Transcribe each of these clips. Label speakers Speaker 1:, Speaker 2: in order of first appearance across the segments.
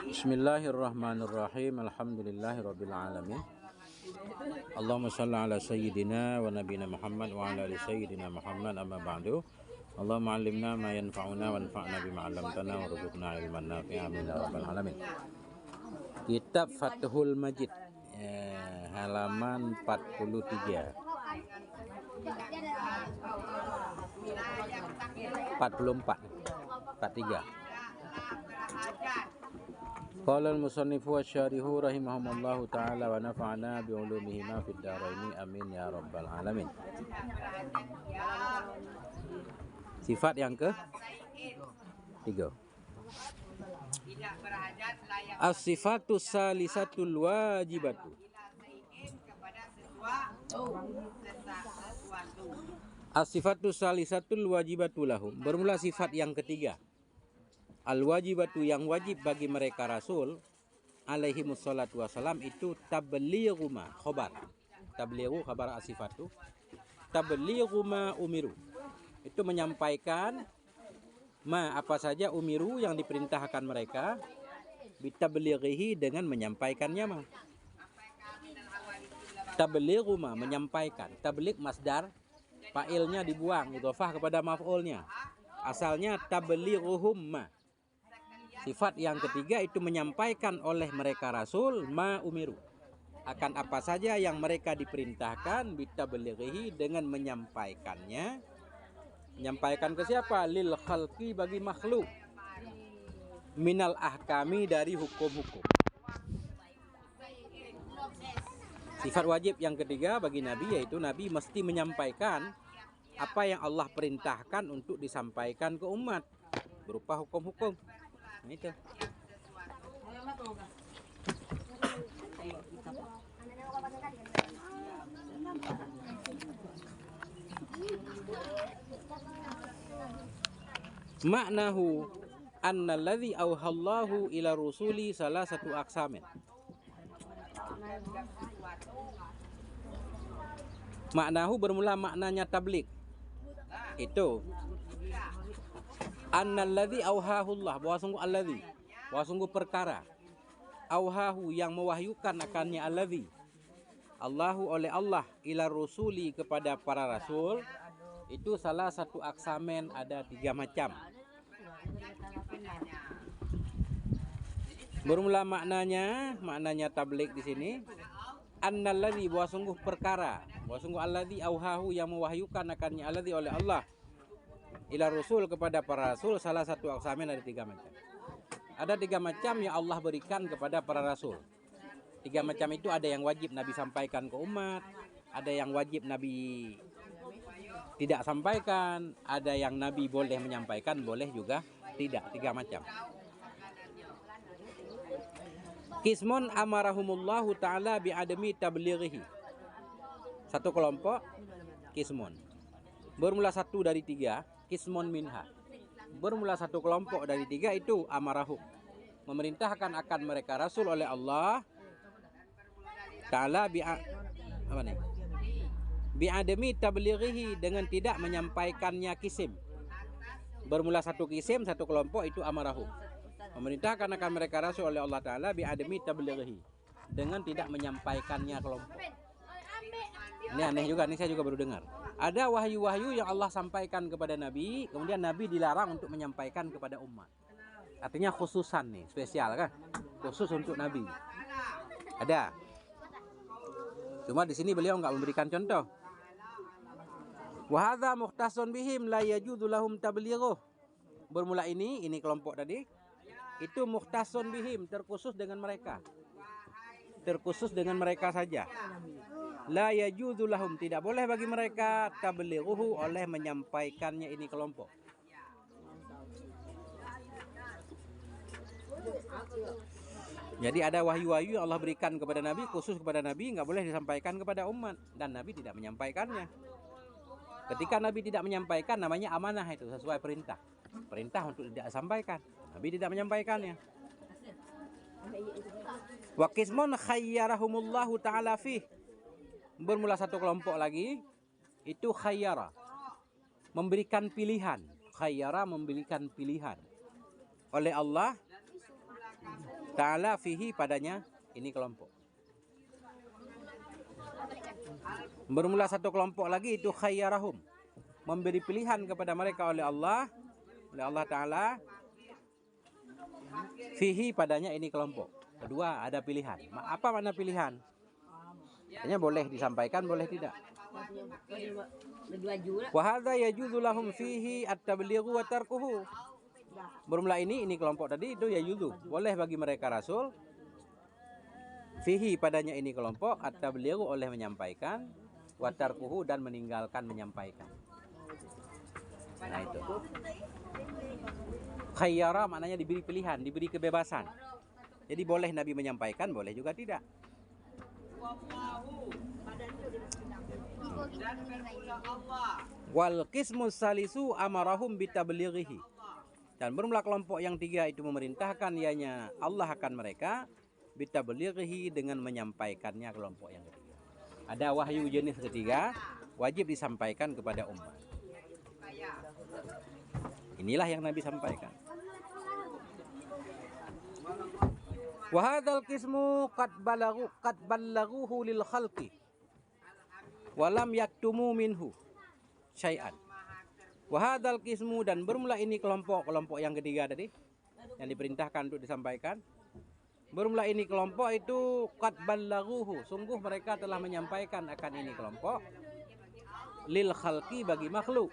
Speaker 1: Bismillahirrahmanirrahim. Alhamdulillahirabbil alamin. Allahumma shalli ala sayyidina wa nabiyina Muhammad wa ala ali sayyidina Muhammad, amma ba'du. Allahumma 'allimna ma yanfa'una wanfa'na bima 'allamtana warzuqna ilman nafi'an amin ya rabbal alamin. Kitab Fathul Majid, halaman 43. 43. Qala al-musannifu wasyarihu rahimahumullahu ta'ala wa nafa'ana bi'ulumihima fid dharaini amin ya rabbal alamin. Sifat yang ke 3. As-sifatu salisatul wajibatu. As-sifatu salisatul wajibatu lahum. Bermula sifat yang ketiga. Al-wajibatu, yang wajib bagi mereka Rasul alaihimus salatu wassalam, itu tablighu ma khobar. Tablighu khabar as-sifatu. Tablighu ma umiru. Itu menyampaikan ma, apa saja, umiru, yang diperintahkan mereka, bitablighihi, dengan menyampaikannya ma. Tablighu ma, menyampaikan. Tabligh masdar, fa'ilnya dibuang, idhofah kepada maf'ulnya. Asalnya tablighuhum ma. Sifat yang ketiga itu menyampaikan oleh mereka Rasul ma umiru, akan apa saja yang mereka diperintahkan, bitablighihi, dengan menyampaikannya. Menyampaikan ke siapa? Lil khalqi, bagi makhluk. Minal ahkami, dari hukum-hukum. Sifat wajib yang ketiga bagi Nabi, yaitu Nabi mesti menyampaikan apa yang Allah perintahkan untuk disampaikan ke umat, berupa hukum-hukum. Nah, itu. Maknahu annalladzi auhallahu ila rusuli salah satu aksamin. Maknahu, bermula maknanya tabligh itu annalladzi auhahullah, bahwa sungguh alladzi, bahwa sungguh perkara, auhahu, yang mewahyukan akannya, alladzi, Allahu, oleh Allah, ila rusuli, kepada para rasul, itu salah satu aksamen, ada 3 macam. Bermula maknanya tabligh di sini annalladzi, bahwa sungguh perkara, bahwa sungguh alladzi auhahu, yang mewahyukan akannya, alladzi, oleh Allah, ila rasul, kepada para rasul, salah satu aksamen, ada 3 macam. Ada 3 macam yang Allah berikan kepada para rasul. 3 macam itu ada yang wajib Nabi sampaikan ke umat, ada yang wajib Nabi tidak sampaikan, ada yang Nabi boleh menyampaikan, boleh juga tidak. 3 macam. Qismun amarahumullahu ta'ala bi'adami tablighihi. Satu kelompok, qismun. Bermula 1 dari 3, qismun minha. Bermula 1 kelompok dari 3 itu amarahum, memerintahkan akan mereka Rasul oleh Allah Ta'ala bi'adami tablighihi, dengan tidak menyampaikannya kisim. Bermula 1 kisim, 1 kelompok, itu amarahum, memerintahkan akan mereka Rasul oleh Allah Ta'ala bi'adami tablighihi, dengan tidak menyampaikannya kelompok. Ini aneh juga, ini saya juga baru dengar. Ada wahyu-wahyu yang Allah sampaikan kepada Nabi, kemudian Nabi dilarang untuk menyampaikan kepada umat. Artinya khususan nih, spesial kan? Khusus untuk Nabi. Ada. Cuma di sini beliau nggak memberikan contoh. Wa hadza mukhtasun bihim la yajuzu lahum tablighuh. Bermula ini kelompok tadi, itu mukhtasun bihim, terkhusus dengan mereka. Terkhusus dengan mereka saja. La yajuzu lahum, tidak boleh bagi mereka, tablighuhu, oleh menyampaikannya ini kelompok. Jadi ada wahyu-wahyu yang Allah berikan kepada Nabi, khusus kepada Nabi, nggak boleh disampaikan kepada umat, dan Nabi tidak menyampaikannya. Ketika Nabi tidak menyampaikan, namanya amanah, itu sesuai perintah. Perintah untuk tidak disampaikan, Nabi tidak menyampaikannya. Wa qismun khayyarahumullahu ta'ala fih. Bermula 1 kelompok lagi, itu khayyara, memberikan pilihan. Khayyara, memberikan pilihan oleh Allah Ta'ala fihi padanya ini kelompok. Bermula satu kelompok lagi itu khayyarahum, memberi pilihan kepada mereka oleh Allah Ta'ala fihi padanya ini kelompok. Kedua ada pilihan. Apa makna pilihan? Hanya boleh disampaikan, boleh tidak. Wa hadza yajuzu lahum fihi at-tablighu wa tarkuhu. Bermula ini kelompok tadi itu yajuzu, boleh bagi mereka Rasul fihi padanya ini kelompok at-tablighu oleh menyampaikan, wa tarkuhu dan meninggalkan menyampaikan. Nah itu. Khayyara maknanya diberi pilihan, diberi kebebasan. Jadi boleh Nabi menyampaikan, boleh juga tidak. Wal qismus salisu amarahum bitablighihi. Dan bermula kelompok yang tiga itu memerintahkan ianya Allah akan mereka bitablighihi dengan menyampaikannya. Kelompok yang ketiga. Ada wahyu jenis ketiga wajib disampaikan kepada umat. Inilah yang Nabi sampaikan. Wa hadzal qismu qad ballaghuhu lil khalqi wa lam yaktumu minhu syai'an. Wa hadzal qismu dan bermula ini kelompok yang ketiga tadi yang diperintahkan untuk disampaikan. Bermula ini kelompok itu qad ballaghuhu, sungguh mereka telah menyampaikan akan ini kelompok lil khalqi bagi makhluk.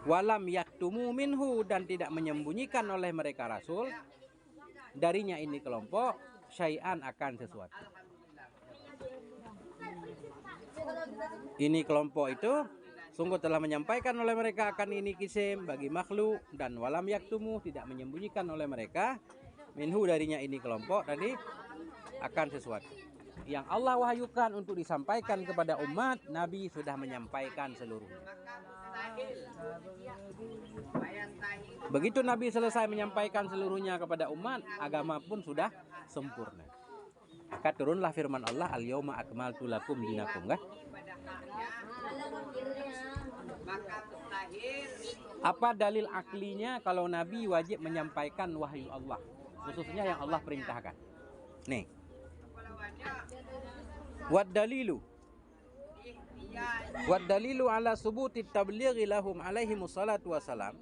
Speaker 1: Walam yaktumu minhu dan tidak menyembunyikan oleh mereka Rasul darinya ini kelompok syai'an akan sesuatu. Ini kelompok itu sungguh telah menyampaikan oleh mereka akan ini kisim bagi makhluk dan walam yaktumu tidak menyembunyikan oleh mereka minhu darinya ini kelompok tadi akan sesuatu. Yang Allah wahyukan untuk disampaikan kepada umat, Nabi sudah menyampaikan seluruhnya. Begitu Nabi selesai menyampaikan seluruhnya kepada umat, agama pun sudah sempurna. Maka turunlah firman Allah, al-yauma akmaltu lakum dinakum, kan? Apa dalil aklinya kalau Nabi wajib menyampaikan wahyu Allah, khususnya yang Allah perintahkan? Nih. Wad dalilu ala subuti tablighi lahum alaihi musallatu wassalam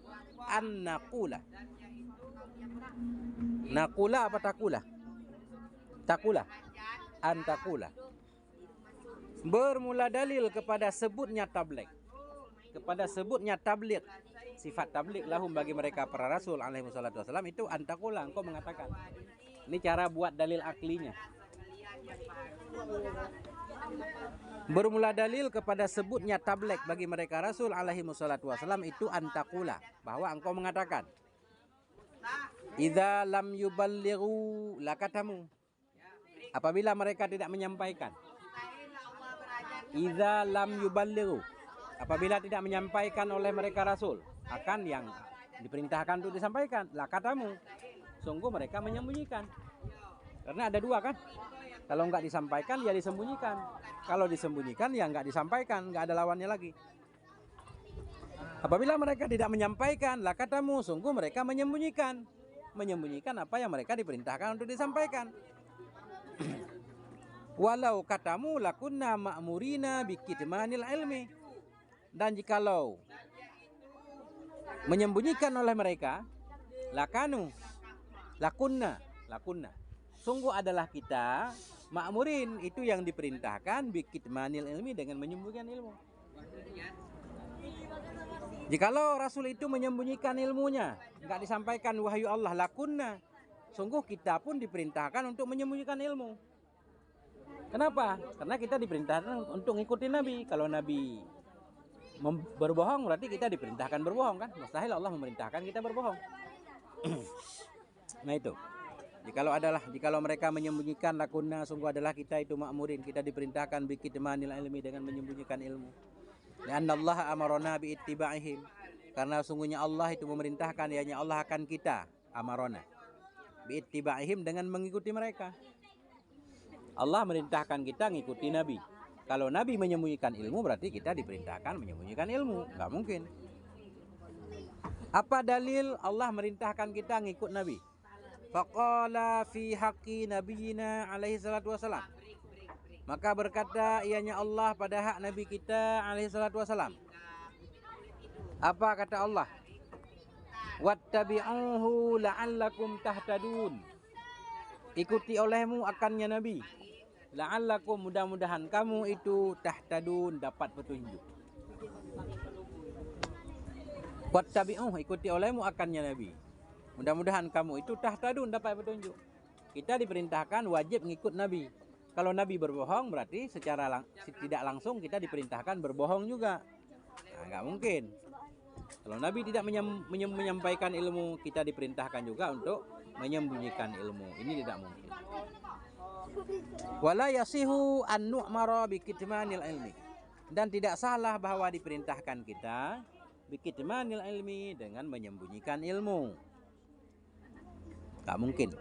Speaker 1: an naqula apa takula an takula. Bermula dalil kepada sebutnya tabligh, sifat tabligh lahum bagi mereka para rasul alaihi musallatu wassalam itu an takula, engkau mengatakan. Ini cara buat dalil aklinya. Bermula dalil kepada sebutnya tabligh bagi mereka Rasul alaihi wassalatu wasallam itu antakula, bahwa engkau mengatakan idza lam yuballighu lakatamu, apabila mereka tidak menyampaikan. Idza lam yuballighu, apabila tidak menyampaikan oleh mereka Rasul akan yang diperintahkan untuk disampaikan, lakatamu, sungguh mereka menyembunyikan. Karena ada dua kan, kalau nggak disampaikan ya disembunyikan, kalau disembunyikan ya nggak disampaikan, nggak ada lawannya lagi. Apabila mereka tidak menyampaikan, lah katamu, sungguh mereka menyembunyikan apa yang mereka diperintahkan untuk disampaikan. Walau katamu lakunna ma'murina bikitmanil ilmi, dan jikalau menyembunyikan oleh mereka, lakunna sungguh adalah kita ma'murin, itu yang diperintahkan bikitmanil ilmi, dengan menyembunyikan ilmu. Jikalau Rasul itu menyembunyikan ilmunya, enggak disampaikan wahyu Allah, lakunna, sungguh kita pun diperintahkan untuk menyembunyikan ilmu. Kenapa? Karena kita diperintahkan untuk ngikutin Nabi. Kalau Nabi berbohong berarti kita diperintahkan berbohong kan? Mustahil Allah memerintahkan kita berbohong. Nah itu. Jikalau mereka menyembunyikan, lakunna, sungguh adalah kita itu ma'murin, kita diperintahkan bikitmanil ilmi, dengan menyembunyikan ilmu. Lianna Allah amarona biittiba'ihim, karena sungguhnya Allah itu memerintahkan, yakni Allah akan kita amarona biittiba'ihim, dengan mengikuti mereka. Allah merintahkan kita ngikuti Nabi. Kalau Nabi menyembunyikan ilmu berarti kita diperintahkan menyembunyikan ilmu. Enggak mungkin. Apa dalil Allah merintahkan kita ngikut Nabi? Faqala fi haqqi nabiyina alaihi salatu wasalam. Maka berkata ianya Allah pada hak Nabi kita alaihi salatu wasalam. Apa kata Allah? Wattabi'uhu la'allakum tahtadun. Ikuti olehmu akannya Nabi. La'allakum, mudah-mudahan kamu itu tahtadun, dapat petunjuk. Wattabi'uhu, ikuti olehmu akannya Nabi. Mudah-mudahan kamu itu tahtadun, dapat petunjuk. Kita diperintahkan wajib ngikut Nabi. Kalau Nabi berbohong berarti secara tidak langsung kita diperintahkan berbohong juga. Nah, nggak mungkin. Kalau Nabi tidak menyampaikan ilmu, kita diperintahkan juga untuk menyembunyikan ilmu. Ini tidak mungkin. Wala yasihu an nu'mara bi kitmanil ilmi. Dan tidak salah bahwa diperintahkan kita bi kitmanil ilmi dengan menyembunyikan ilmu. Tak mungkin.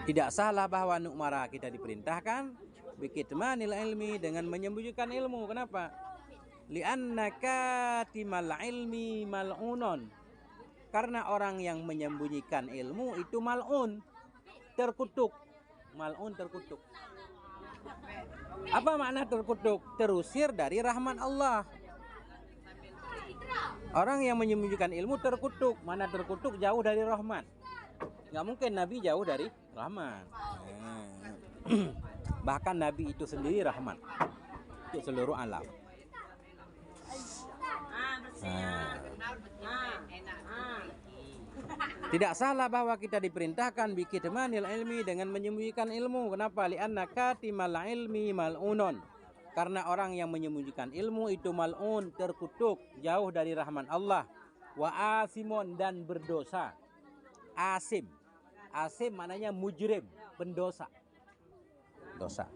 Speaker 1: Tidak salah bahwa nu'mara kita diperintahkan bi kitmanil ilmi dengan menyembunyikan ilmu. Kenapa? Li'anna katimal ilmi mal'unon. Karena orang yang menyembunyikan ilmu itu mal'un, terkutuk. Mal'un, terkutuk. Apa makna terkutuk? Terusir dari rahmat Allah. Orang yang menyembunyikan ilmu terkutuk. Mana terkutuk? Jauh dari rahmat. Nggak mungkin Nabi jauh dari rahmat. Bahkan Nabi itu sendiri rahmat untuk seluruh alam. Tidak salah bahwa kita diperintahkan bi kitmanil ilmi dengan menyembunyikan ilmu. Kenapa? Li'anna katimal ilmi mal'unon. Karena orang yang menyembunyikan ilmu itu mal'un, terkutuk, jauh dari rahmat Allah. Wa asimon, dan berdosa. Asim. Asim maknanya mujrim, pendosa. Dosa.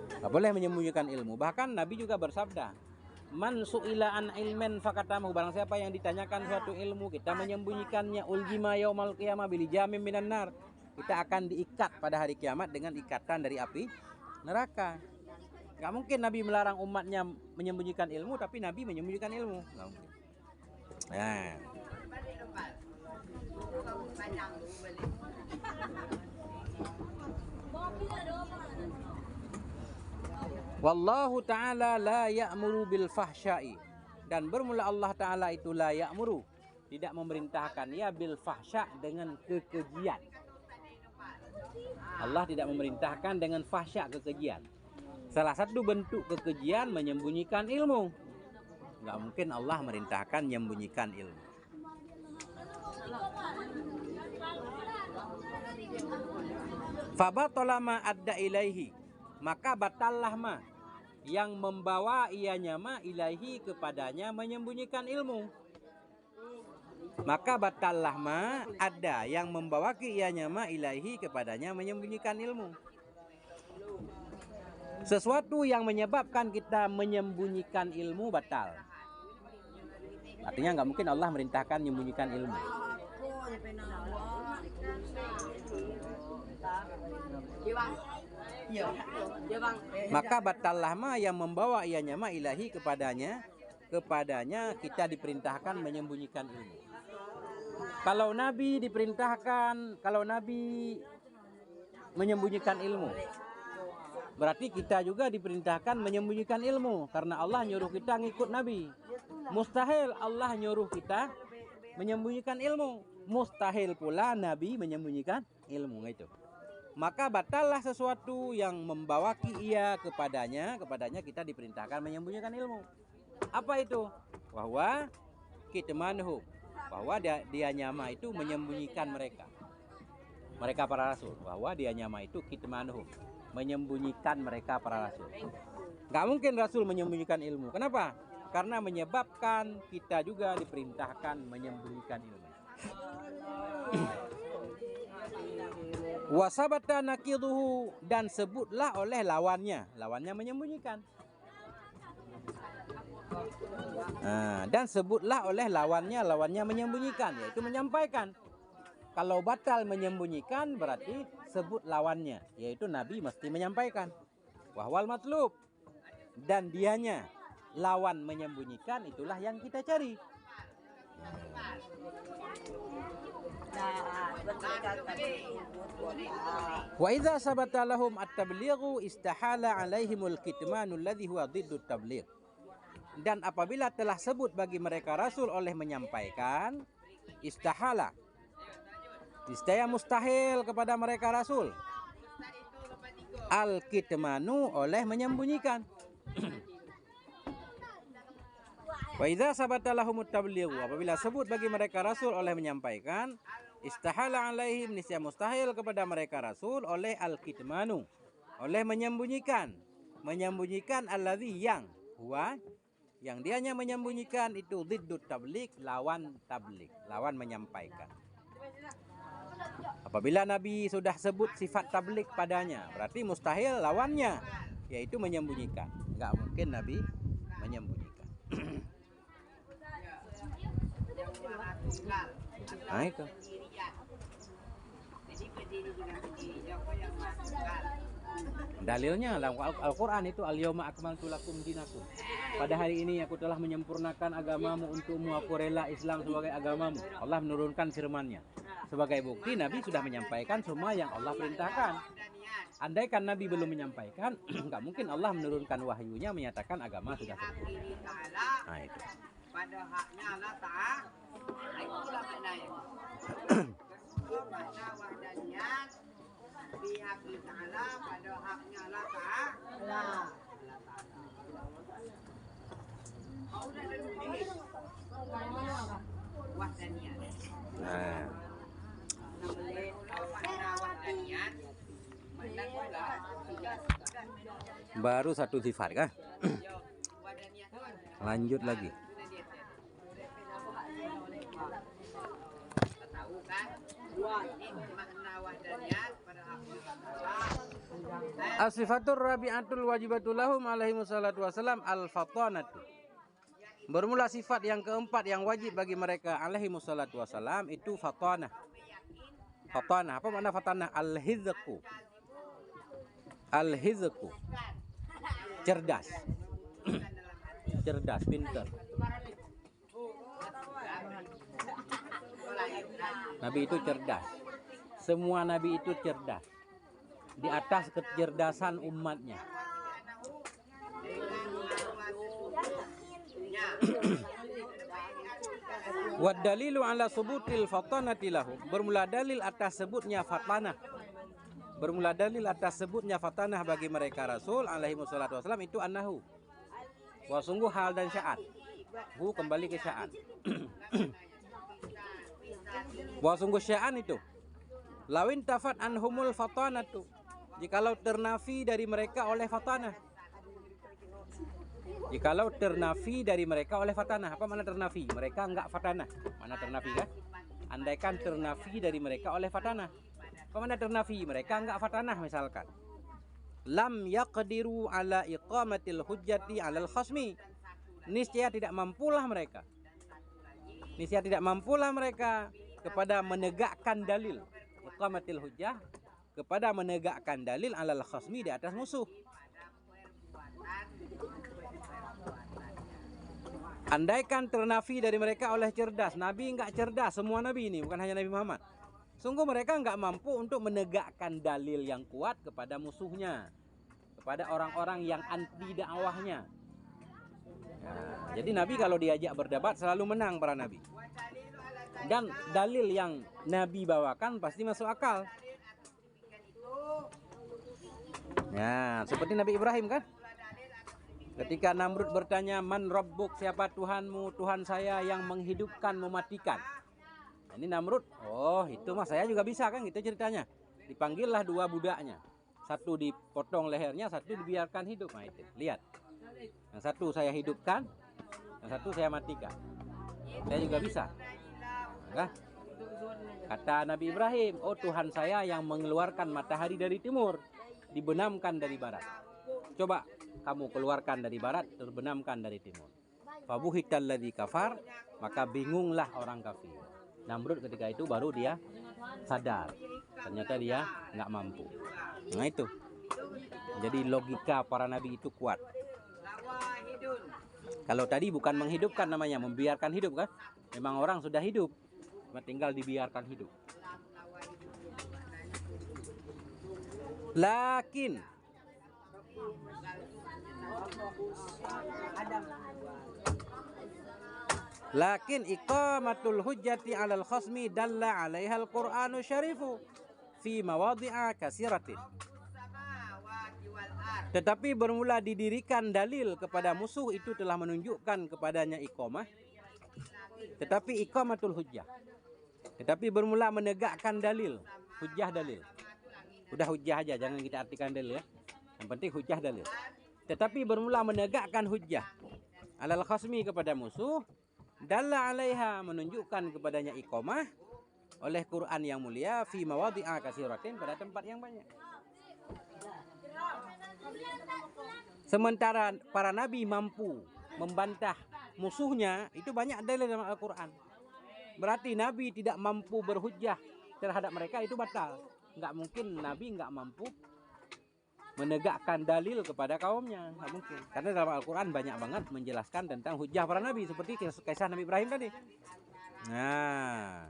Speaker 1: Tidak boleh menyembunyikan ilmu. Bahkan Nabi juga bersabda, man su'ila an ilmen fakatamu. Barang siapa yang ditanyakan suatu ilmu, kita menyembunyikannya, uljima yaumal qiyamah bil jamim minan nar. Kita akan diikat pada hari kiamat dengan ikatan dari api neraka. Gak mungkin Nabi melarang umatnya menyembunyikan ilmu, tapi Nabi menyembunyikan ilmu. Gak mungkin. Nah. Wallahu ta'ala la ya'muru bil fahsya'i. Dan bermula Allah Ta'ala itu la ya'muru, tidak memerintahkan ya bil fahsya, dengan kekejian. Allah tidak memerintahkan dengan fahsya, kekejian. Salah satu bentuk kekejian menyembunyikan ilmu. Nggak mungkin Allah merintahkan menyembunyikan ilmu. Fabatala ma adda ilaihi, maka batallah ma, yang membawa ianya ma ilaihi, kepadanya menyembunyikan ilmu. Maka batallah ma ada, yang membawa ianya ma ilaihi, kepadanya menyembunyikan ilmu. Sesuatu yang menyebabkan kita menyembunyikan ilmu batal. Artinya nggak mungkin Allah merintahkan menyembunyikan ilmu. Maka batallah ma, yang membawa ianya ma ilahi, kepadanya kita diperintahkan menyembunyikan ilmu. Kalau Nabi diperintahkan, kalau Nabi menyembunyikan ilmu, berarti kita juga diperintahkan menyembunyikan ilmu, karena Allah nyuruh kita ngikut Nabi. Mustahil Allah nyuruh kita menyembunyikan ilmu. Mustahil pula Nabi menyembunyikan ilmu itu. Maka batallah sesuatu yang membawa ia kepadanya kita diperintahkan menyembunyikan ilmu. Apa itu? Bahwa kitmanuhum, bahwa dia nyama itu menyembunyikan mereka para rasul. Bahwa dia nyama itu kitmanuhum, menyembunyikan mereka para rasul. Nggak mungkin rasul menyembunyikan ilmu. Kenapa? Karena menyebabkan kita juga diperintahkan menyembunyikan ilmu. Wasabata naqiduhu, dan sebutlah oleh lawannya menyembunyikan. Dan sebutlah oleh lawannya menyembunyikan, yaitu menyampaikan. Kalau batal menyembunyikan berarti sebut lawannya, yaitu Nabi mesti menyampaikan. Wahwal matlub, dan dianya lawan menyembunyikan, itulah yang kita cari. Wa idza sabata lahum at-tablighu istahala 'alaihimul kitmanu alladhi huwa dhiddut tabligh. Dan apabila telah sebut bagi mereka Rasul oleh menyampaikan, istahala, niscaya mustahil kepada mereka Rasul, al-kitmanu oleh menyembunyikan. Wa idza sabata lahumut tablighu, apabila sebut bagi mereka Rasul oleh menyampaikan, istahala alaihim, niscaya mustahil kepada mereka Rasul oleh al-kitmanu, oleh menyembunyikan. Menyembunyikan alladzi yang huwa, yang dianya menyembunyikan itu dhiddut tabligh, lawan tabligh, lawan menyampaikan. Apabila Nabi sudah sebut sifat tabligh padanya, berarti mustahil lawannya, yaitu menyembunyikan. Enggak mungkin Nabi menyembunyikan. Nah itu. Dalilnya dalam Al-Quran itu al-yawma akmaltu lakum dinakum. Pada hari ini aku telah menyempurnakan agamamu untukmu, aku rela Islam sebagai agamamu. Allah menurunkan firman-Nya. Sebagai bukti Nabi sudah menyampaikan semua yang Allah perintahkan. Andaikan Nabi belum menyampaikan, enggak mungkin Allah menurunkan wahyunya menyatakan agama sudah sempurna. Nah itu. Pada haknya Allah Ta'ala, itulah maknanya. Makna wahdaniyat pihak Ta'ala, pada haknya Allah Ta'ala. Udah ada wahdaniyat. Nah. Baru satu sifat kah? Lanjut lagi. As-sifatur rabi'atul wajibatul lahum alaihi wassalatu wassalam al-fatanatu. Bermula sifat yang keempat yang wajib bagi mereka alaihi wassalatu wassalam itu fatanah. Fatanah, apa makna fatanah? Al-hizqu. Al-hizqu. Cerdas. Cerdas, pintar. Nabi itu cerdas. Semua nabi itu cerdas. Di atas kecerdasan umatnya. Wa dalilu ala subutil fatanati lahu. Bermula dalil atas sebutnya fatanah. Bermula dalil atas sebutnya fatanah bagi mereka Rasul alaihi wassalatu wassalam itu annahu. Wa sungguh hal dan sya'an. Hu kembali ke sya'an. Wa sungguh sya'an itu. Lawin tafat anhumul fatanatu. Jikalau ternafi dari mereka oleh fatanah. Jikalau ternafi dari mereka oleh fatanah. Apa mana ternafi? Mereka enggak fatanah. Mana ternafi kan? Andaikan ternafi dari mereka oleh fatanah. Apa mana ternafi? Mereka enggak fatanah misalkan. Lam yaqdiru ala iqamatil hujjati alal khasmi. Niscaya tidak mampulah mereka. Niscaya tidak mampulah mereka kepada menegakkan dalil. Iqamatil hujjah, kepada menegakkan dalil alal khasmi, di atas musuh. Andaikan ternafi dari mereka oleh cerdas. Nabi enggak cerdas, semua nabi ini, bukan hanya Nabi Muhammad. Sungguh mereka enggak mampu untuk menegakkan dalil yang kuat kepada musuhnya, kepada orang-orang yang anti dakwahnya. Nah, jadi Nabi kalau diajak berdebat selalu menang para nabi. Dan dalil yang Nabi bawakan pasti masuk akal. Nah, seperti Nabi Ibrahim kan? Ketika Namrud bertanya, "Man rabbuk?" Siapa Tuhanmu? Tuhan saya yang menghidupkan, mematikan. Ini Namrud, oh itu mah saya juga bisa kan, gitu ceritanya. Dipanggillah dua budaknya. Satu dipotong lehernya, satu dibiarkan hidup. Nah itu, lihat. Yang satu saya hidupkan, yang satu saya matikan. Saya juga bisa. Nah, kata Nabi Ibrahim, oh Tuhan saya yang mengeluarkan matahari dari timur, dibenamkan dari barat. Coba kamu keluarkan dari barat, terbenamkan dari timur. Fabuhital ladzi kafar, maka bingunglah orang kafir. Namrud ketika itu baru dia sadar, ternyata dia nggak mampu. Nah itu, jadi logika para nabi itu kuat. Kalau tadi bukan menghidupkan namanya, membiarkan hidup kan? Memang orang sudah hidup, cuma tinggal dibiarkan hidup. Lakin iqamatul hujjati 'alal khasmi dalla 'alaiha al-Qur'anu syarifu fi mawadhi'a katsiratin. Tetapi bermula didirikan dalil kepada musuh itu telah menunjukkan kepadanya iqamah. Tetapi iqamatul hujjah. Tetapi bermula menegakkan dalil, hujjah dalil. Udah hujjah aja, jangan kita artikan dalil ya. Yang penting hujjah dalil. Tetapi bermula menegakkan hujjah 'alal khasmi kepada musuh, dalla 'alaiha menunjukkan kepadanya iqamah oleh Quran yang mulia fi mawadhi'a katsiratin pada tempat yang banyak. Sementara para nabi mampu membantah musuhnya, itu banyak dalil dalam Al-Quran. Berarti nabi tidak mampu berhujjah terhadap mereka, itu batal. Nggak mungkin nabi nggak mampu menegakkan dalil kepada kaumnya, nggak mungkin. Karena dalam Al-Quran banyak banget menjelaskan tentang hujjah para nabi, seperti kisah Nabi Ibrahim tadi. Nah,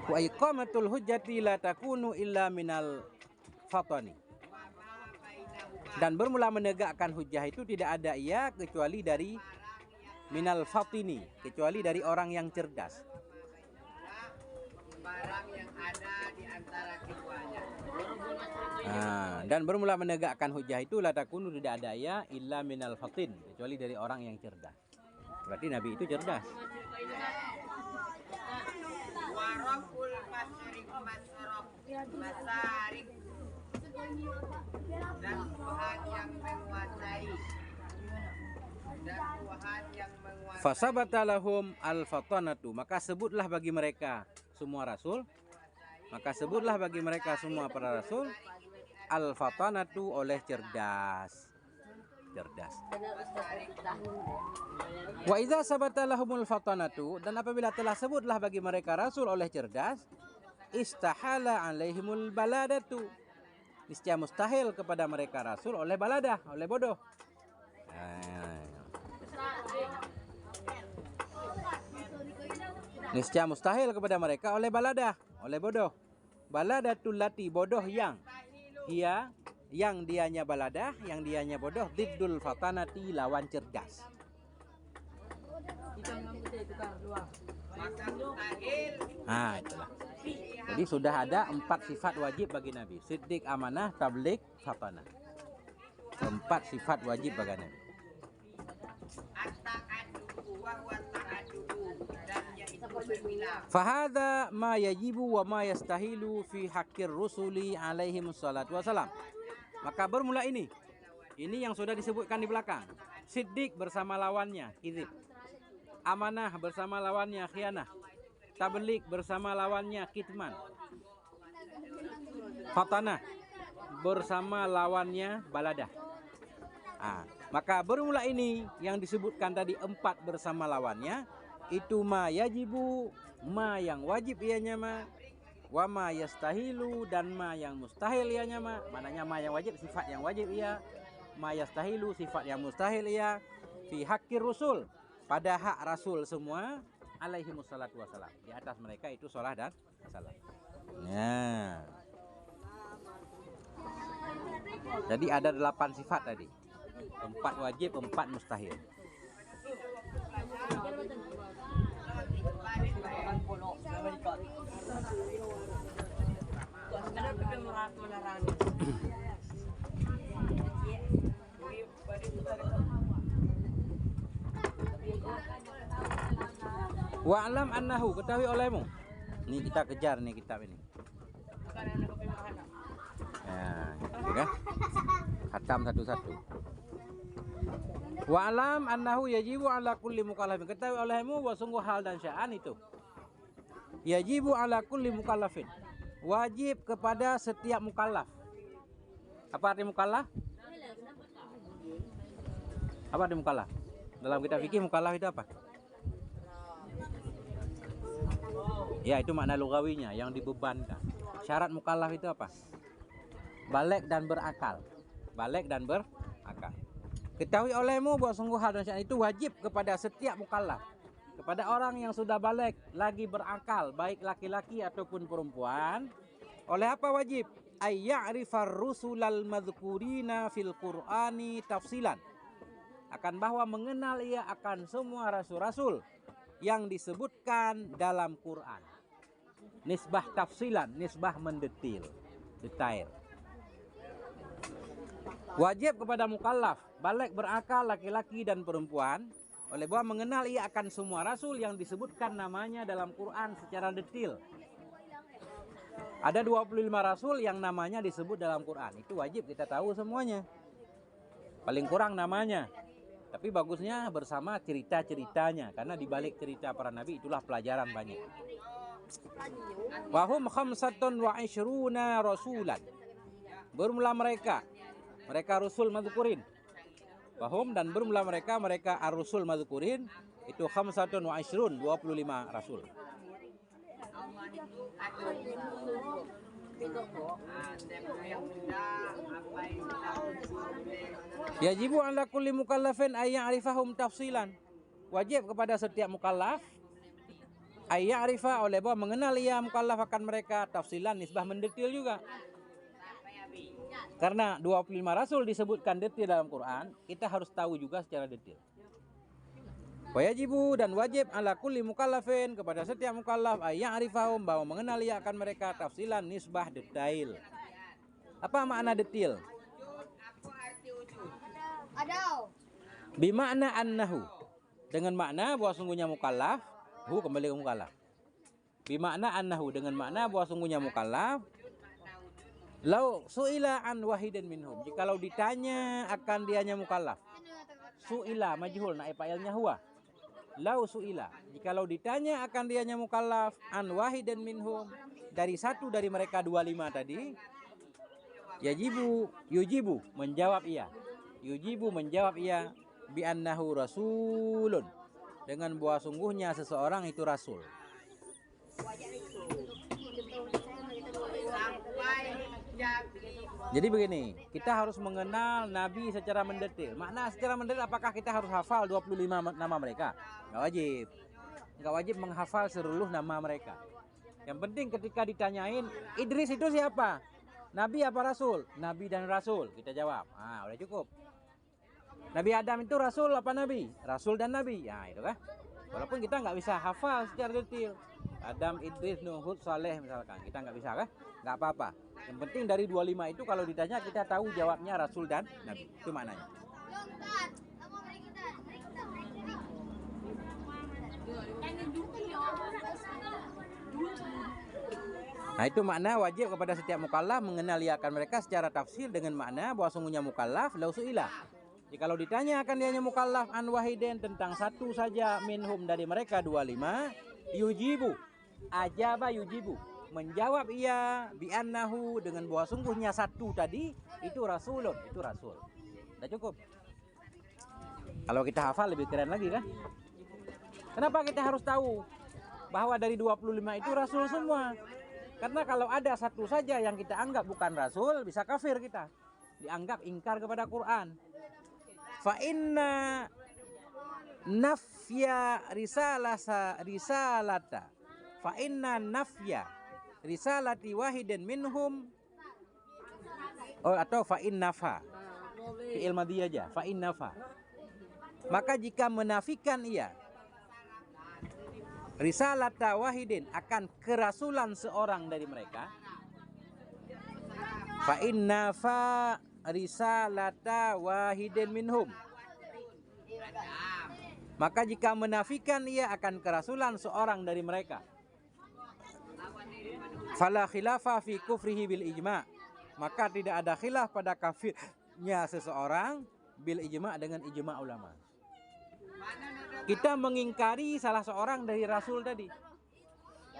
Speaker 1: wa iqamatul hujjati la takunu illa minal fatani. Dan bermula menegakkan hujjah itu tidak ada ia kecuali dari minal fatini, kecuali dari orang yang cerdas. Barang yang ada di antara keduanya. Dan bermula menegakkan hujjah itu la takunu tidak ada ia illa minal fatin, kecuali dari orang yang cerdas. Berarti nabi itu cerdas. Warabul masyriq masarik, dan Tuhan yang menguasai, fasabata lahum al-fatanatu, maka sebutlah bagi mereka semua rasul, maka sebutlah bagi mereka semua para rasul al-fatanatu oleh cerdas. Wa idza sabata lahumul fatanatu, dan apabila telah sebutlah bagi mereka rasul oleh cerdas, istahala alaihimul baladatu, niscaya mustahil kepada mereka rasul oleh baladah, oleh bodoh. Niscaya mustahil kepada mereka oleh baladah, oleh bodoh. Baladatul lati, bodoh yang dianya baladah, yang dianya bodoh, diddul fatanati, lawan cerdas. Itulah. Jadi sudah ada 4 sifat wajib bagi Nabi: siddiq, amanah, tabligh, fatanah. 4 sifat wajib bagi Nabi. Fahadha ma yajibu wa ma yastahilu fi haqqir rusuli alaihim salatu wassalam. Maka bermula ini yang sudah disebutkan di belakang. Siddiq bersama lawannya kizib, amanah bersama lawannya khianah, tabligh bersama lawannya kitman, fatanah bersama lawannya baladah. Maka bermula ini yang disebutkan tadi 4 bersama lawannya, itu ma yajibu, ma yang wajib ianya ma, wa ma yastahilu, dan ma yang mustahil ianya ma. Mananya ma yang wajib, sifat yang wajib ia, ma yastahilu, sifat yang mustahil ia, fi haqqir rusul, pada hak rasul semua, alaihimus salatu wassalam, di atas mereka itu salat dan salam. Jadi ada 8 sifat tadi, 4 wajib, 4 mustahil. Wa'lam annahu, ketahui olehmu. Ini kita kejar nih kitab ini. Ya, khatam satu-satu. Wa'lam annahu yajibu ala kulli mukallafin, ketahui olehmu bahwa sungguh hal dan sya'an itu yajibu ala kulli mukallafin, wajib kepada setiap mukallaf. Apa arti mukallaf? Apa arti mukallaf? Dalam kitab fikih mukallaf itu apa? Ya, itu makna lugawinya, yang dibebankan. Syarat mukallaf itu apa? Baligh dan berakal. Baligh dan berakal. Ketahui olehmu bahwa sungguh hal dan sya'an itu wajib kepada setiap mukallaf, kepada orang yang sudah balik lagi berakal, baik laki-laki ataupun perempuan. Oleh apa wajib? Ayya'rifar rusulal madhkurina fil Qur'ani tafsilan. Akan bahwa mengenal ia akan semua rasul-rasul yang disebutkan dalam Quran. Nisbah tafsilan, nisbah mendetil, detail. Wajib kepada mukallaf, balik berakal laki-laki dan perempuan, oleh bahwa mengenal ia akan semua rasul yang disebutkan namanya dalam Quran secara detil. Ada 25 rasul yang namanya disebut dalam Quran. Itu wajib kita tahu semuanya. Paling kurang namanya. Tapi bagusnya bersama cerita-ceritanya, karena di balik cerita para nabi itulah pelajaran banyak. Wahum khamsatun wa ishruna rasulan. Bermula mereka rasul madzukurin. Wahum dan bermula mereka ar-rusul madzukurin itu khamsatun wa ishrun, 25 rasul. Yajibu ala kulli mukallafin ay ya'rifahum tafsilan. Wajib kepada setiap mukallaf ay ya'rifa, oleh bahwa mengenal ia mukallaf akan mereka tafsilan, nisbah mendetil juga. Karena 25 rasul disebutkan detil dalam Quran, kita harus tahu juga secara detil. Wajibu dan wajib ala kulli mukallafin kepada setiap mukallaf ay ya'rifahum, bahwa mengenal ia akan mereka tafsilan, nisbah detail. Apa makna detil? Bimakna annahu, dengan makna bahwa sungguhnya mukallaf, kembali ke mukallaf. Bimakna annahu, dengan makna bahwa sungguhnya mukallaf. Lau su'ila an wahidin minhum, jikalau ditanya akan dianya mukallaf. Su'ila majhul, naib fa'ilnya huwa. Lau su'ila, jikalau ditanya akan dianya mukallaf an wahidin minhum, dari satu dari mereka 25 tadi, yujibu menjawab ia. Yujibu menjawab ia bi annahu rasulun, dengan bahwa sungguhnya seseorang itu rasul. Jadi begini, kita harus mengenal Nabi secara mendetil. Makna secara mendetil, apakah kita harus hafal 25 nama mereka? Nggak wajib. Nggak wajib menghafal seluruh nama mereka. Yang penting ketika ditanyain, Idris itu siapa? Nabi apa Rasul? Nabi dan Rasul. Kita jawab. Udah cukup. Nabi Adam itu Rasul apa Nabi? Rasul dan Nabi. Itu kan. Walaupun kita nggak bisa hafal secara detail. Adam, Idris, Nuh, Hud, Saleh misalkan. Kita nggak bisa kan? Nggak apa-apa. Yang penting dari 25 itu kalau ditanya kita tahu jawabnya Rasul dan Nabi. Itu maknanya. Nah itu makna wajib kepada setiap mukallaf mengenal ia akan mereka secara tafsir, dengan makna bahwa sungguhnya mukallaf lau su'ilah. Jikalau ditanya akan dianya mukallaf an wahidin, tentang satu saja minhum dari mereka 25, yujibu, ajaba yujibu, menjawab ia bi annahu, dengan bahwa sungguhnya satu tadi itu rasulun, itu rasul. Sudah cukup. Kalau kita hafal lebih keren lagi kan? Kenapa kita harus tahu bahwa dari 25 itu rasul semua? Karena kalau ada satu saja yang kita anggap bukan rasul, bisa kafir kita. Dianggap ingkar kepada Quran. Fa inna nafya risalata. Fa inna nafya risalati wahidin minhum. Atau fa innafa. Fi'il madhi aja. Fa innafa. Maka jika menafikan ia risalata wahidin, akan kerasulan seorang dari mereka, fa inna fa risalata wahidin minhum, maka jika menafikan ia akan kerasulan seorang dari mereka, fala khilafa fi kufrihi bil ijma', maka tidak ada khilaf pada kafirnya seseorang bil ijma', dengan ijma' ulama. Kita mengingkari salah seorang dari rasul tadi.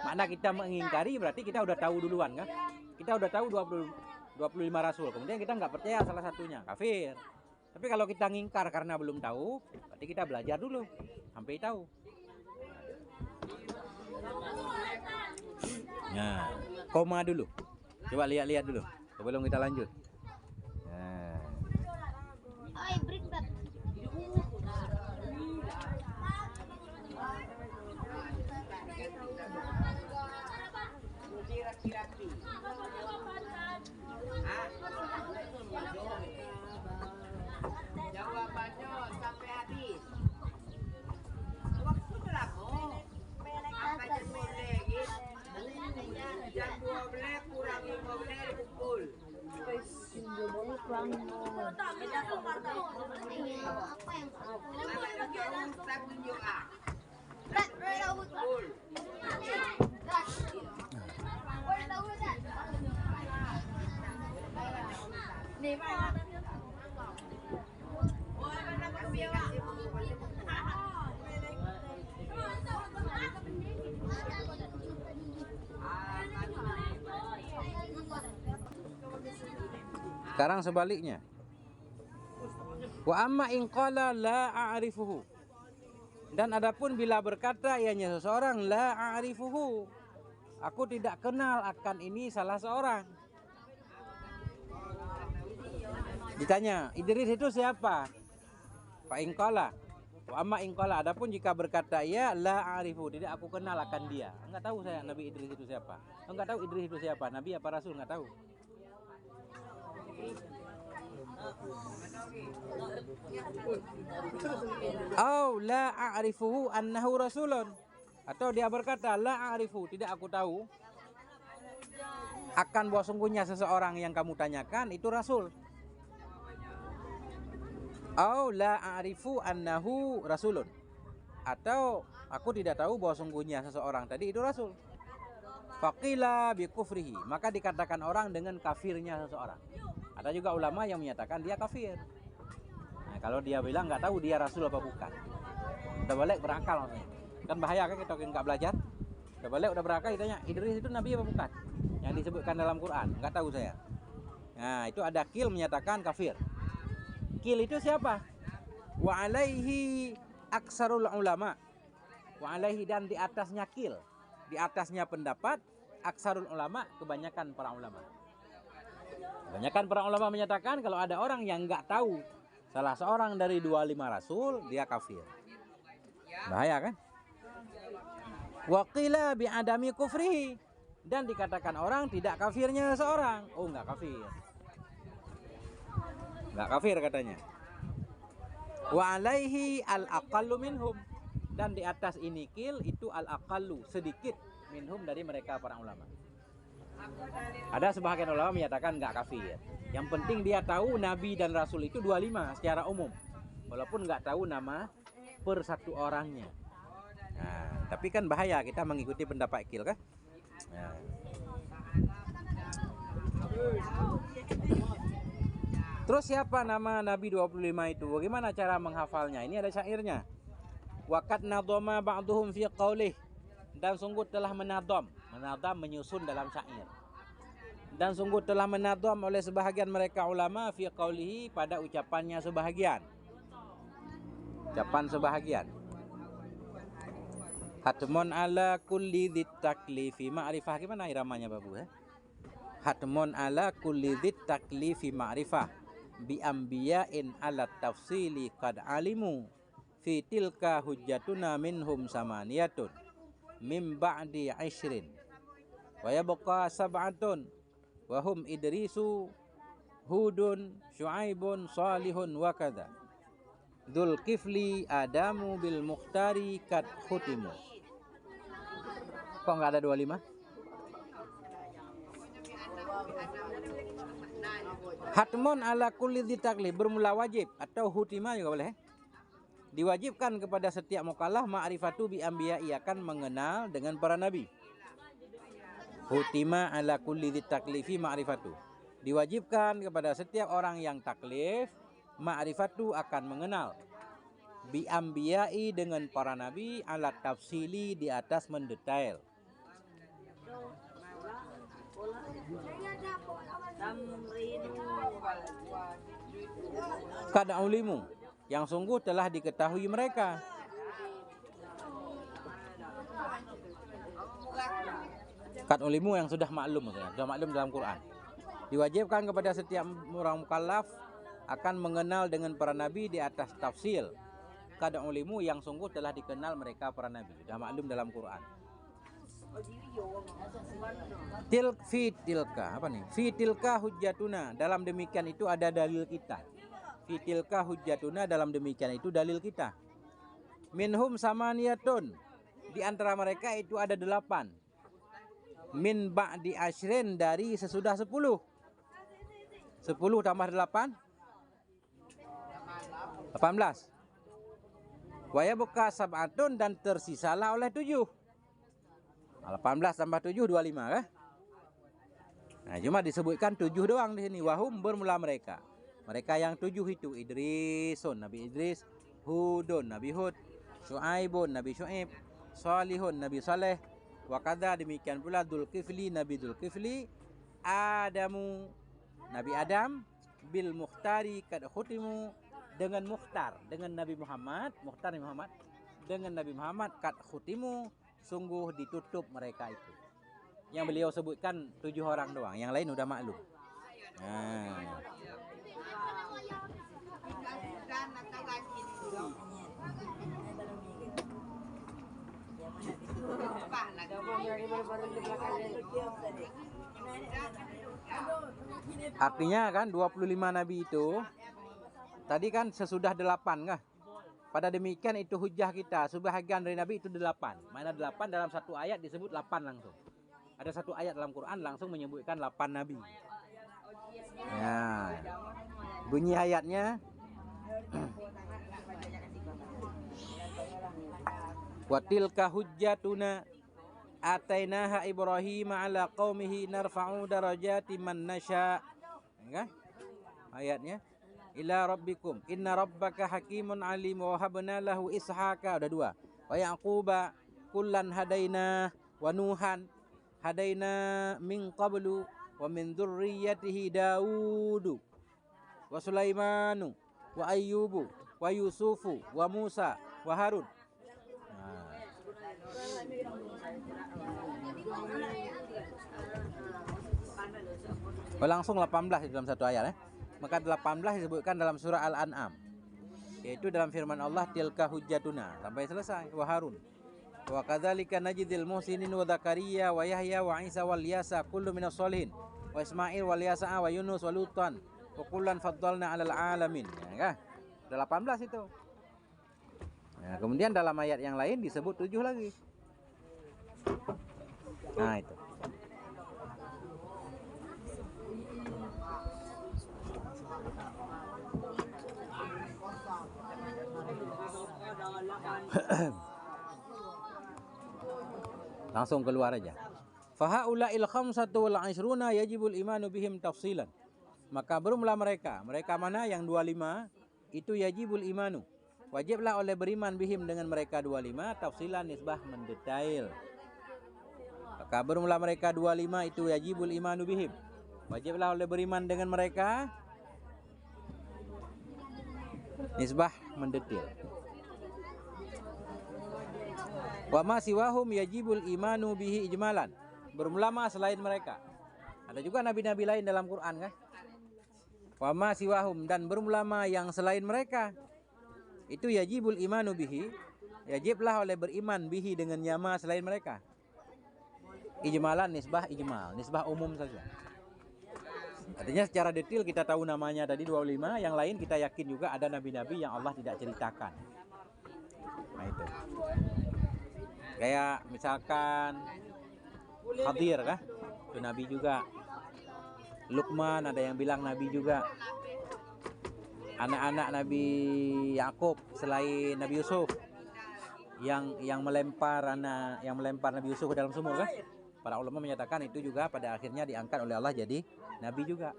Speaker 1: Makna kita mengingkari berarti kita udah tahu duluan kan? Kita udah tahu 25 rasul. Kemudian kita nggak percaya salah satunya, kafir. Tapi kalau kita ngingkar karena belum tahu, berarti kita belajar dulu sampai tahu. Nah, koma dulu. Coba lihat-lihat dulu sebelum kita lanjut. Nah. Sekarang sebaliknya. Wa amma in qala la a'rifuhu. Dan adapun bila berkata ianya seseorang la a'rifuhu, aku tidak kenal akan ini salah seorang. Ditanya, Idris itu siapa? Fa in qala. Wa amma in qala, adapun jika berkata ia la a'rifu, tidak aku kenal akan dia. Enggak tahu saya Nabi Idris itu siapa. Enggak tahu Idris itu siapa, nabi apa rasul enggak tahu. Au la a'rifuhu annahu rasulun, atau dia berkata la a'rifu, tidak aku tahu akan bahwa sungguhnya seseorang yang kamu tanyakan itu rasul. Au la a'rifu annahu rasulun, atau aku tidak tahu bahwa sungguhnya seseorang tadi itu rasul. Faqila bi kufrihi, maka dikatakan orang dengan kafirnya seseorang. Ada juga ulama yang menyatakan dia kafir. Nah, kalau dia bilang nggak tahu dia rasul apa bukan, udah balik berakal maksudnya. Kan bahaya kan kita nggak belajar. Udah balik udah berakal ditanya Idris itu nabi apa bukan? Yang disebutkan dalam Quran, nggak tahu saya. Nah, itu ada kil menyatakan kafir. Kil itu siapa? Wa alaihi aksarul ulama. Wa alaihi, dan di atasnya kil. Di atasnya pendapat aksarul ulama, kebanyakan para ulama. Kebanyakan para ulama menyatakan kalau ada orang yang nggak tahu salah seorang dari 25 rasul, dia kafir. Bahaya kan? Wa qila bi adami kufrihi, dan dikatakan orang tidak kafirnya seorang. Oh, nggak kafir. Nggak kafir katanya. Wa alaihi al-aqallu minhum, dan di atas ini kil itu al-aqallu, sedikit, minhum dari mereka para ulama. Ada sebahagian ulama menyatakan nggak kafir. Yang penting dia tahu nabi dan rasul itu 25 secara umum, walaupun nggak tahu nama per satu orangnya. Nah, tapi kan bahaya kita mengikuti pendapat kil kan. Nah. Terus siapa nama Nabi 25 itu? Bagaimana cara menghafalnya? Ini ada syairnya. Waqad nadhama ba'dhum fi qaulih, dan sungguh telah menadham menyusun dalam syair. Dan sungguh telah menadham oleh sebahagian mereka ulama fi qaulihi, pada ucapannya sebahagian. Ucapan sebahagian. Hatmun ala kulli dzit taklifi ma'rifah. Gimana iramanya Babu ya? Hatmun ala kulli dzit taklifi ma'rifah bi anbiya'in ala tafsili qad alimu fi tilka hujjatuna minhum samaniyatun mim ba'di 'ishrin wa yabqa sab'atun wa hum Idrisu, Hudun, Syuaibun, Salihun wa kadza Dzulkifli, Adamu bil Mukhtari kad khutimu. Kok nggak ada 25? Hatmun ala kulli dzitakli, bermula wajib, atau hutima juga boleh. Diwajibkan kepada setiap mukallaf ma'rifatu bi anbiya'i, akan mengenal dengan para nabi. Hutima ala kulli dzitaklifi ma'rifatu, diwajibkan kepada setiap orang yang taklif ma'rifatu, akan mengenal bi anbiya'i, dengan para nabi, ala tafsili, di atas mendetail. Kada ulimu, yang sungguh telah diketahui mereka. Kad ulimu, yang sudah maklum, sudah maklum dalam Quran. Diwajibkan kepada setiap orang mukallaf akan mengenal dengan para nabi di atas tafsil. Kad ulimu, yang sungguh telah dikenal mereka para nabi, sudah maklum dalam Quran. Tilka apa nih? Fi tilka hujjatuna, dalam demikian itu ada dalil kita. Fi tilka hujjatuna, dalam demikian itu dalil kita. Minhum samaniyatun, di antara mereka itu ada 8. Min ba'di ashrin, dari sesudah 10. 10 tambah 8 18. Wa yabqa sab'atun, dan tersisalah oleh 7. 18 tambah 7 25 kan? Nah, cuma disebutkan 7 doang di sini. Wahum, bermula mereka. Mereka yang 7 itu Idrisun, Nabi Idris, Hudun, Nabi Hud, Syuaibun, Nabi Syuaib, Salihun, Nabi Saleh, wa kadza, demikian pula Dzulkifli, Nabi Dzulkifli, Adamu, Nabi Adam, bil Mukhtari kad khutimu, dengan Mukhtar, dengan Nabi Muhammad, Mukhtar Nabi Muhammad, dengan Nabi Muhammad kad khutimu, sungguh ditutup mereka itu. Yang beliau sebutkan 7 orang doang, yang lain udah maklum. Nah. Artinya kan 25 nabi itu tadi kan sesudah 8 kah? Pada demikian itu hujah kita, sebahagian dari nabi itu 8. Mana 8 dalam satu ayat disebut 8 langsung. Ada satu ayat dalam Quran langsung menyebutkan 8 nabi. Ya. Bunyi ayatnya wa tilka hujjatuna atainaha Ibrahim ala qaumihi narfa'u darajati man nasha. Ya. Ayatnya ila rabbikum inna rabbaka hakimun alim wa habna lahu ishaqa, udah 2. Wa yaquba kullan hadaina wa nuhan hadaina min qablu wa min dzurriyyatihi Daudu wa Sulaimanu wa Ayyubu wa Yusufu wa Musa wa Harun. Langsung 18 dalam satu ayat. Maka 18 disebutkan dalam surah Al-An'am, yaitu dalam firman Allah tilka hujjatuna sampai selesai wa Harun. Wa kadzalika najzil muhsinin wa Dzakaria wa Yahya wa Isa wal Yasa kullu minas sholihin wa Ismail wal Yasa wa Yunus wa Lutan wa kullan faddalna 'alal alamin. Ya, kan? 18 itu. Nah, kemudian dalam ayat yang lain disebut 7 lagi. Nah, itu. Langsung keluar aja. Fahaula'il khamsatu wal 'ishruna yajibul imanu bihim tafsilan. Maka bermula mereka mana yang 25 itu yajibul imanu. Wajiblah oleh beriman bihim dengan mereka 25 tafsilan nisbah mendetail. Maka bermula mereka 25 itu yajibul imanu bihim. Wajiblah oleh beriman dengan mereka nisbah mendetail. Wa ma siwahum yajibul imanu bihi ijmalan. Berulama selain mereka. Ada juga nabi-nabi lain dalam Quran kan? Wa ma siwahum, dan berulama yang selain mereka. Itu yajibul imanu bihi, yajiblah oleh beriman bihi dengan nyama selain mereka. Ijmalan nisbah ijmal, nisbah umum saja. Artinya secara detail kita tahu namanya tadi 25, yang lain kita yakin juga ada nabi-nabi yang Allah tidak ceritakan. Nah itu. Kayak misalkan Khadir kah? Itu nabi juga. Luqman ada yang bilang nabi juga. Anak-anak Nabi Yakub selain Nabi Yusuf yang melempar Nabi Yusuf ke dalam sumur kah? Para ulama menyatakan itu juga pada akhirnya diangkat oleh Allah jadi nabi juga.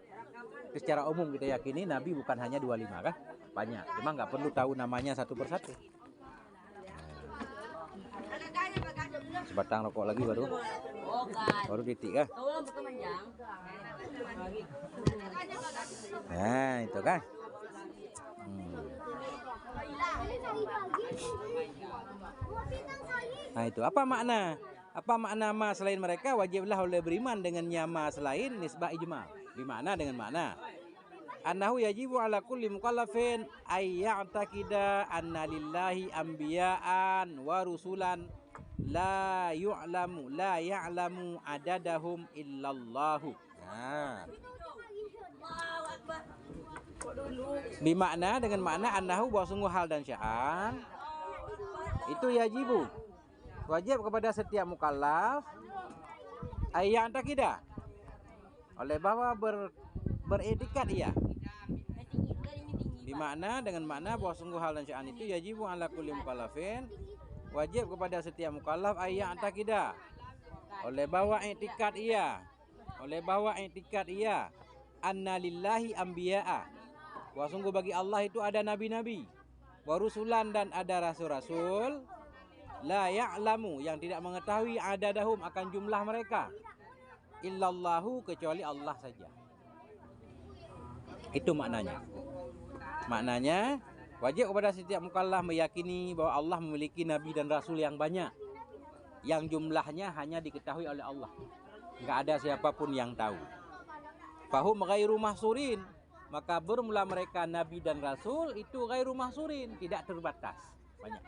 Speaker 1: Itu secara umum kita yakini nabi bukan hanya 25 kah? Banyak. Cuma nggak perlu tahu namanya satu persatu. Sebatang rokok lagi baru titik kah? Nah itu kan. Nah itu apa makna? Apa makna ma selain mereka? Wajiblah oleh beriman dengan nyama selain nisbah ijma. Bimana dengan makna annahu yajibu ala kulli mukallafin ay ya'taqida anna lillahi anbiya'an wa rusulan la ya'lamu adadahum illallahu. Nah. Bimakna dengan makna annahu bahwa sungguh hal dan sya'an itu yajibu wajib kepada setiap mukallaf ayyan taqidah oleh bahwa beretikat iya. Di makna dengan makna bahwa sungguh hal dan sya'an itu yajibu ala kulli mukallafin, wajib kepada setiap mukallaf ayat takidah. Oleh bawa etikat iya. Oleh bawa etikat iya. Anna lillahi anbiya'a. Wa sungguh bagi Allah itu ada nabi-nabi. Wa rusulan dan ada rasul-rasul. La ya'lamu yang tidak mengetahui adadahum akan jumlah mereka. Illallahu kecuali Allah saja. Itu maknanya. Maknanya wajib kepada setiap mukallaf meyakini bahwa Allah memiliki nabi dan rasul yang banyak, yang jumlahnya hanya diketahui oleh Allah. Enggak ada siapapun yang tahu. Fahum ghairu mahsurin, maka bermula mereka nabi dan rasul itu ghairu mahsurin, tidak terbatas. Banyak.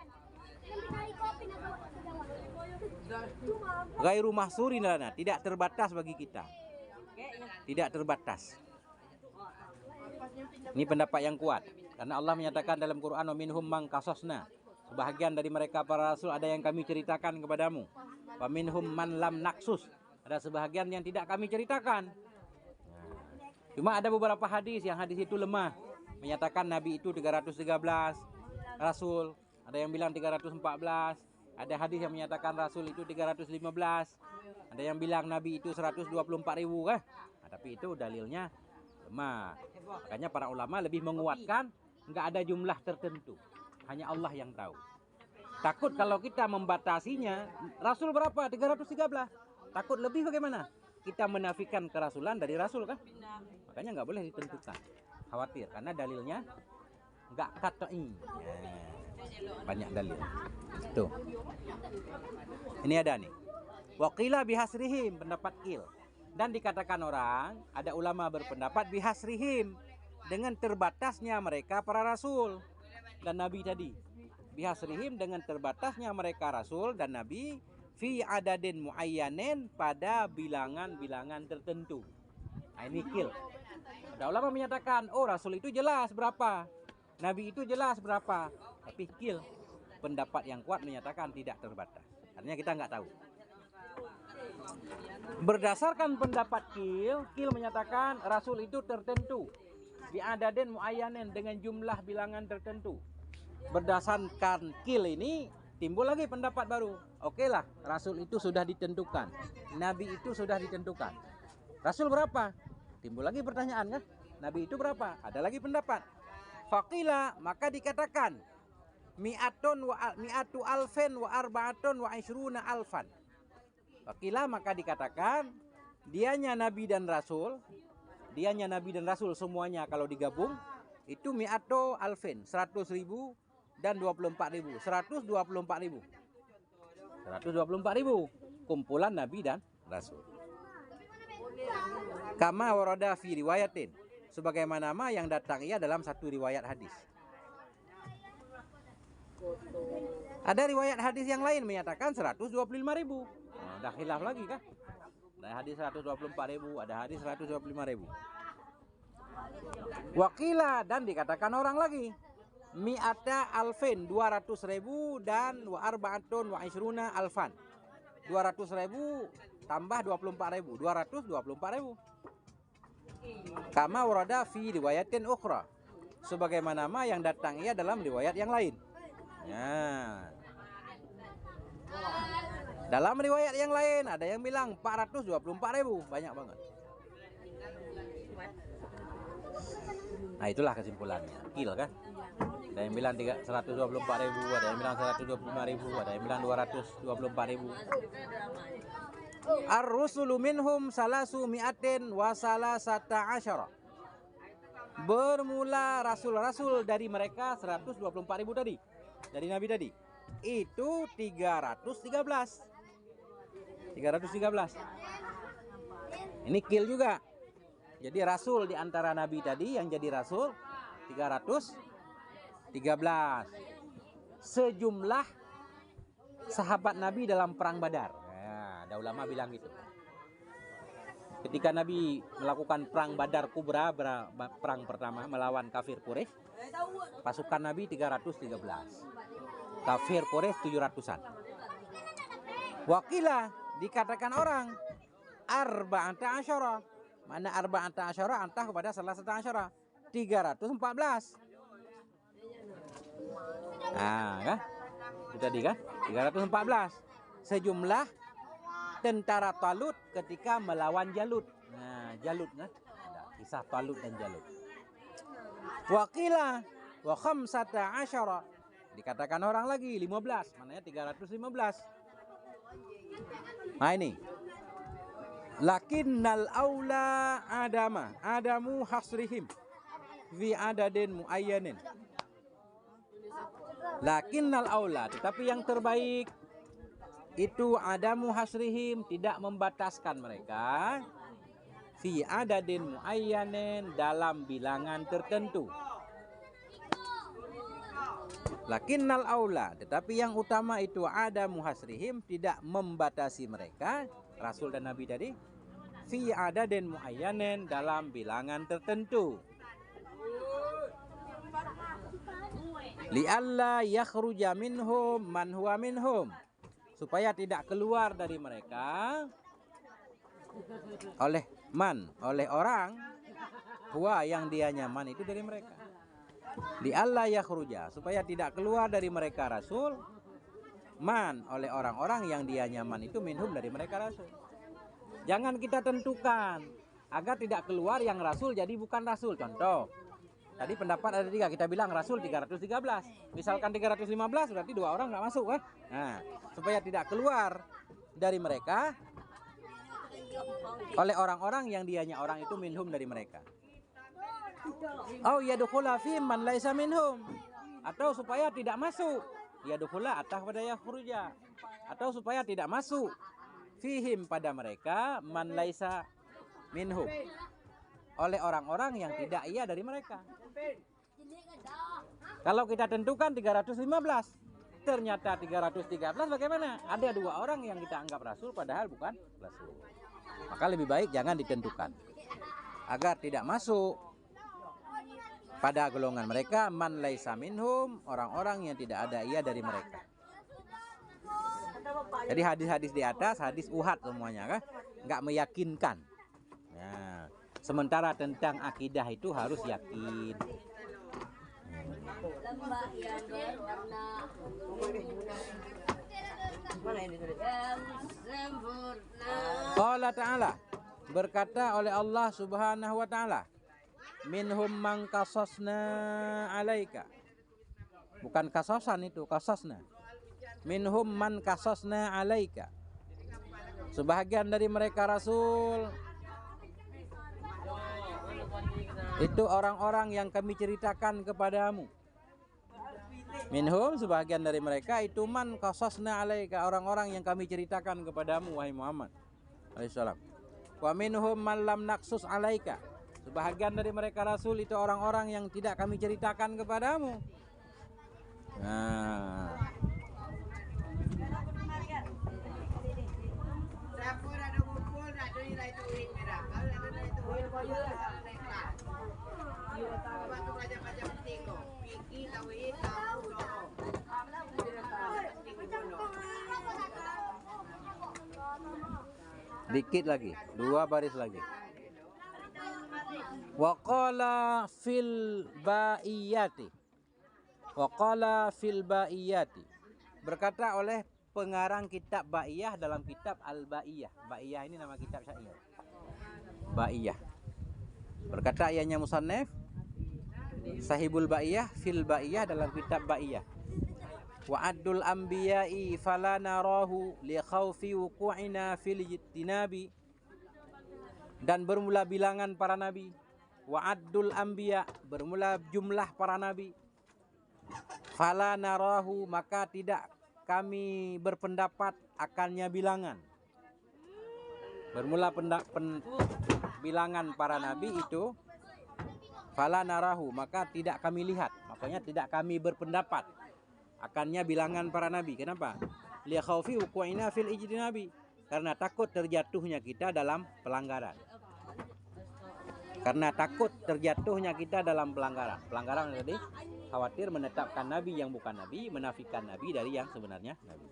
Speaker 1: Ghairu mahsurin lana, tidak terbatas bagi kita. Tidak terbatas. Ini pendapat yang kuat karena Allah menyatakan dalam Quran wa minhum man qasasna. Sebahagian dari mereka para rasul ada yang kami ceritakan kepadamu. Wa minhum man lam naqsus. Ada sebahagian yang tidak kami ceritakan. Cuma ada beberapa hadis yang hadis itu lemah. Menyatakan nabi itu 313, rasul ada yang bilang 314. Ada hadis yang menyatakan rasul itu 315. Ada yang bilang nabi itu 124.000 kah? Nah, tapi itu dalilnya lemah. Makanya para ulama lebih menguatkan enggak ada jumlah tertentu. Hanya Allah yang tahu. Takut kalau kita membatasinya, rasul berapa? 313. Takut lebih bagaimana? Kita menafikan kerasulan dari rasul kan? Makanya enggak boleh ditentukan. Khawatir karena dalilnya enggak qat'i. Banyak dalil. Tuh. Ini ada nih. Waqila bihasrihim, pendapat Qil. Dan dikatakan orang, ada ulama berpendapat bihasrihim, dengan terbatasnya mereka para rasul dan nabi tadi. Bihasrihim dengan terbatasnya mereka rasul dan nabi fi adadin muayyanin, pada bilangan-bilangan tertentu. Nah, ini Qil. Ada ulama menyatakan, oh rasul itu jelas berapa, nabi itu jelas berapa. Tapi Qil, pendapat yang kuat menyatakan tidak terbatas. Artinya kita nggak tahu. Berdasarkan pendapat Qil menyatakan rasul itu tertentu di adadin muayyanin, dengan jumlah bilangan tertentu. Berdasarkan Qil ini timbul lagi pendapat baru. Oke lah, rasul itu sudah ditentukan, nabi itu sudah ditentukan. Rasul berapa? Timbul lagi pertanyaan kan? Nabi itu berapa? Ada lagi pendapat. Faqila, maka dikatakan mi'atu alfen wa arba'atun wa ishruna alfan. Faqila, maka dikatakan dianya nabi dan rasul, semuanya kalau digabung itu mi'atu alfen, 100.000 dan 24.000, 124.000. 124.000 kumpulan nabi dan rasul. Kama warada fi riwayatin, sebagaimana yang datang ia dalam satu riwayat hadis. Ada riwayat hadis yang lain menyatakan 125.000. Nah, dah khilaf lagi kan? Ada hadis 124.000, ada hadis 125.000. Wakila, dan dikatakan orang lagi mi'ata alfin, 200.000 dan wa arba'atun wa ishruna alfan. 200.000 tambah 24.000, 224.000. Kama warada fi riwayatin ukhra, sebagaimana yang datang ia dalam riwayat yang lain. Ya. Dalam riwayat yang lain ada yang bilang 424.000, banyak banget. Nah, itulah kesimpulannya. Qil kan? Ada yang bilang 124.000, ada yang bilang 125.000, ada yang bilang 224.000. Ar-rusulu minhum salasu mi'atin wa salasata asyara. Bermula rasul-rasul dari mereka 124.000 tadi, dari nabi tadi. Itu 313. Ini Qil juga. Jadi rasul di antara nabi tadi yang jadi rasul 313. Sejumlah sahabat nabi dalam perang Badar. Nah, ada ulama bilang gitu. Ketika Nabi melakukan perang Badar Kubra, perang pertama melawan kafir Quraisy, pasukan Nabi 313. Kafir Quraisy 700-an. Wakilah, dikatakan orang arba'ata asyara, Mana arba'ata asyara antah kepada salasata asyara. 314. Nah, kan? Itu tadi kan? 314. Sejumlah tentara Talut ketika melawan Jalut. Nah, Jalut kan? Ada kisah Talut dan Jalut. Waqila wa khamsata asyara. Dikatakan orang lagi 15, mananya 315. Nah ini. Lakinnal aula adamu hasrihim fi adadin muayyanin. Lakinnal aula, tetapi yang terbaik itu adamu hasrihim, tidak membataskan mereka fi adadin muayyanin, dalam bilangan tertentu. Lakinnal aula, tetapi yang utama itu adamu hasrihim, tidak membatasi mereka, Rasul dan Nabi tadi, fi adadin muayyanin, dalam bilangan tertentu. Li'alla yakhruja minhum man huwa minhum, supaya tidak keluar dari mereka oleh orang huwa, yang dia nyaman itu dari mereka. Li'alla yakhruja, supaya tidak keluar dari mereka Rasul, man, oleh orang-orang yang dia nyaman itu, minhum, dari mereka Rasul. Jangan kita tentukan agar tidak keluar yang Rasul jadi bukan Rasul. Contoh, tadi pendapat ada 3, kita bilang Rasul 313. Misalkan 315 berarti 2 orang nggak masuk kan? Nah, supaya tidak keluar dari mereka oleh orang-orang yang dianya orang itu, minhum, dari mereka. Oh yadkhula fi man laisa minhum, atau supaya tidak masuk, yadkhula atah pada yakhruja, atau supaya tidak masuk fihim, pada mereka, man laisa minhum, oleh orang-orang yang tidak ia dari mereka. Kalau kita tentukan 315, ternyata 313, bagaimana? Ada 2 orang yang kita anggap Rasul padahal bukan Rasul. Maka lebih baik jangan ditentukan, agar tidak masuk pada golongan mereka man laisa minhum, orang-orang yang tidak ada ia dari mereka. Jadi hadis-hadis di atas hadis uhad semuanya kan, nggak meyakinkan. Nah, sementara tentang akidah itu harus yakin. Qala ta'ala, berkata oleh Allah Subhanahu wa ta'ala, minhum man qasasna alaika. Bukan kasosan itu, kasasna. Minhum man qasasna alaika. Sebahagian dari mereka Rasul itu orang-orang yang kami ceritakan kepadamu. Minhum, sebahagian dari mereka itu man qasasna alaika, orang-orang yang kami ceritakan kepadamu wahai Muhammad alaihissalam. Wa minhum man lam naqsus alaika, sebahagian dari mereka Rasul itu orang-orang yang tidak kami ceritakan kepadamu. Nah, dikit lagi, 2 baris lagi. Waqala fil ba'iyati, waqala fil ba'iyati, berkata oleh pengarang kitab Ba'iyah dalam kitab Al-Ba'iyah. Ba'iyah ini nama kitab syair. Ba'iyah. Berkata ayahnya musannif Sahibul Ba'iyah fil Ba'iyah dalam kitab Ba'iyah. Wa'addul anbiya'i fala narahu li khawfi wuqu'ina fil jittinabi, dan bermula bilangan para nabi. Wa'addul anbiya, bermula jumlah para nabi. Fala narahu, maka tidak kami berpendapat akannya bilangan. Bermula bilangan para nabi itu fala narahu, maka tidak kami lihat, makanya tidak kami berpendapat akannya bilangan para nabi. Kenapa? Li khaufi wuqu'ina fil ijtinabi, karena takut terjatuhnya kita dalam pelanggaran. Karena takut terjatuhnya kita dalam pelanggaran. Pelanggaran tadi khawatir menetapkan nabi yang bukan nabi, menafikan nabi dari yang sebenarnya nabi.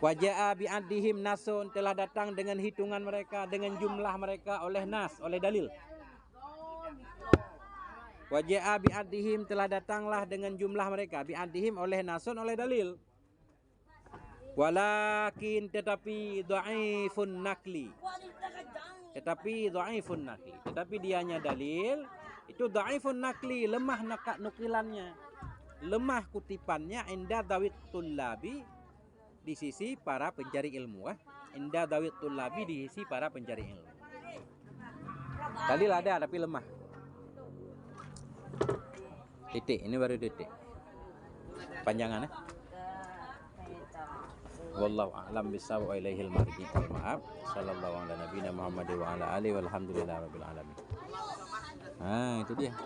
Speaker 1: Waja'a bi'adihim nasun, telah datang dengan hitungan mereka, dengan jumlah mereka oleh nas, oleh dalil. Waja'a bi'adihim, telah datanglah dengan jumlah mereka, bi'adihim oleh nasun, oleh dalil. Walakin tetapi dhaifun nakli. Tetapi dianya dalil itu dhaifun nakli, lemah nukilannya, lemah kutipannya, inda dawit tullabi, di sisi para pencari ilmu. Inda dawit tullabi, di sisi para pencari ilmu. Dalil ada tapi lemah. Titik, ini baru titik. Panjangan Wallahu a'lam bishawab wa ilaihil marji'. Maaf. Sallallahu ala nabiyina Muhammad wa ala alihi walhamdulillahi rabbil alamin. Itu dia.